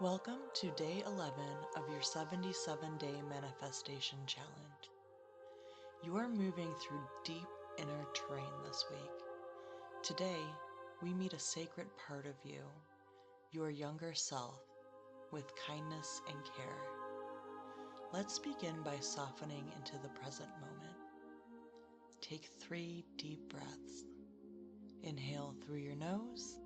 Welcome to day 11 of your 77-day manifestation challenge. You are moving through deep inner terrain this week. Today, we meet a sacred part of you, your younger self, with kindness and care. Let's begin by softening into the present moment. Take 3 deep breaths. Inhale through your nose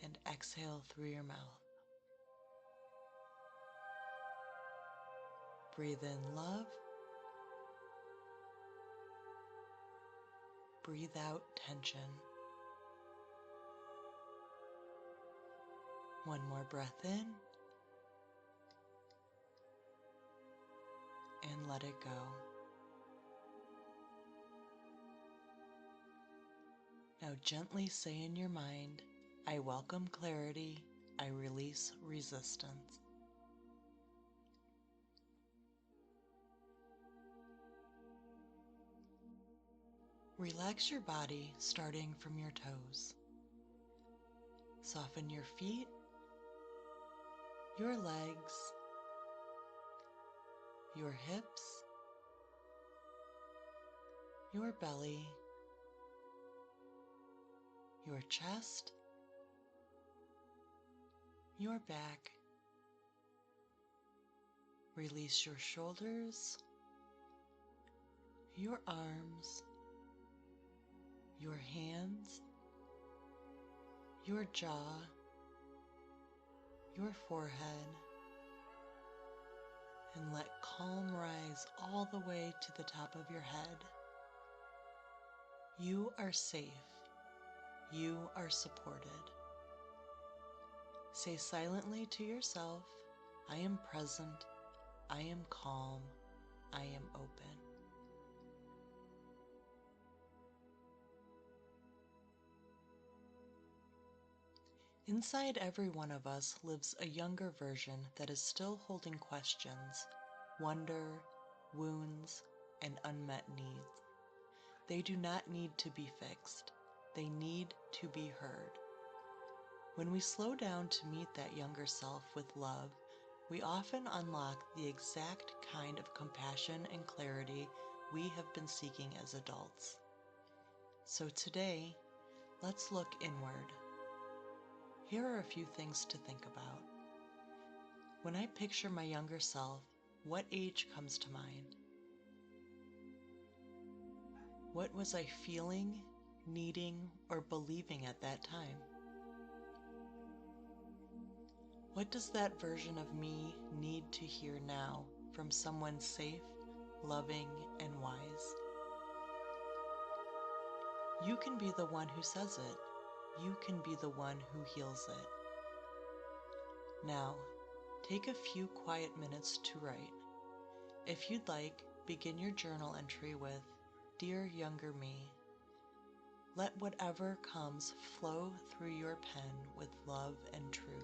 and exhale through your mouth. Breathe in love. Breathe out tension. One more breath in and let it go. Now gently say in your mind, I welcome clarity, I release resistance. Relax your body starting from your toes. Soften your feet, your legs, your hips, your belly, your chest, your back. Release your shoulders, your arms, your hands, your jaw, your forehead, and let calm rise all the way to the top of your head. You are safe. You are supported. Say silently to yourself, I am present, I am calm, I am open. Inside every one of us lives a younger version that is still holding questions, wonder, wounds, and unmet needs. They do not need to be fixed. They need to be heard. When we slow down to meet that younger self with love, we often unlock the exact kind of compassion and clarity we have been seeking as adults. So today, let's look inward. Here are a few things to think about. When I picture my younger self, what age comes to mind? What was I feeling, needing, or believing at that time? What does that version of me need to hear now from someone safe, loving, and wise? You can be the one who says it. You can be the one who heals it. Now, take a few quiet minutes to write. If you'd like, begin your journal entry with, Dear Younger Me. Let whatever comes flow through your pen with love and truth.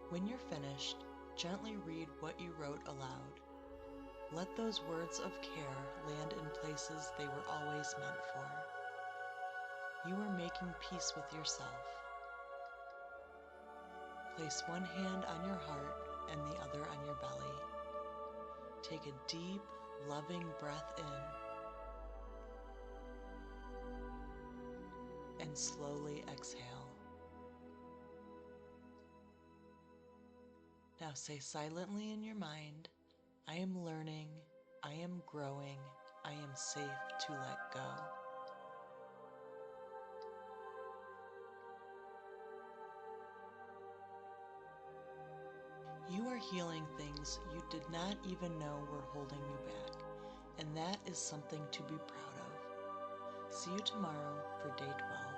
When you're finished, gently read what you wrote aloud. Let those words of care land in places they were always meant for. You are making peace with yourself. Place one hand on your heart and the other on your belly. Take a deep, loving breath in and slowly exhale. Now say silently in your mind, I am learning, I am growing, I am safe to let go. You are healing things you did not even know were holding you back, and that is something to be proud of. See you tomorrow for day 12.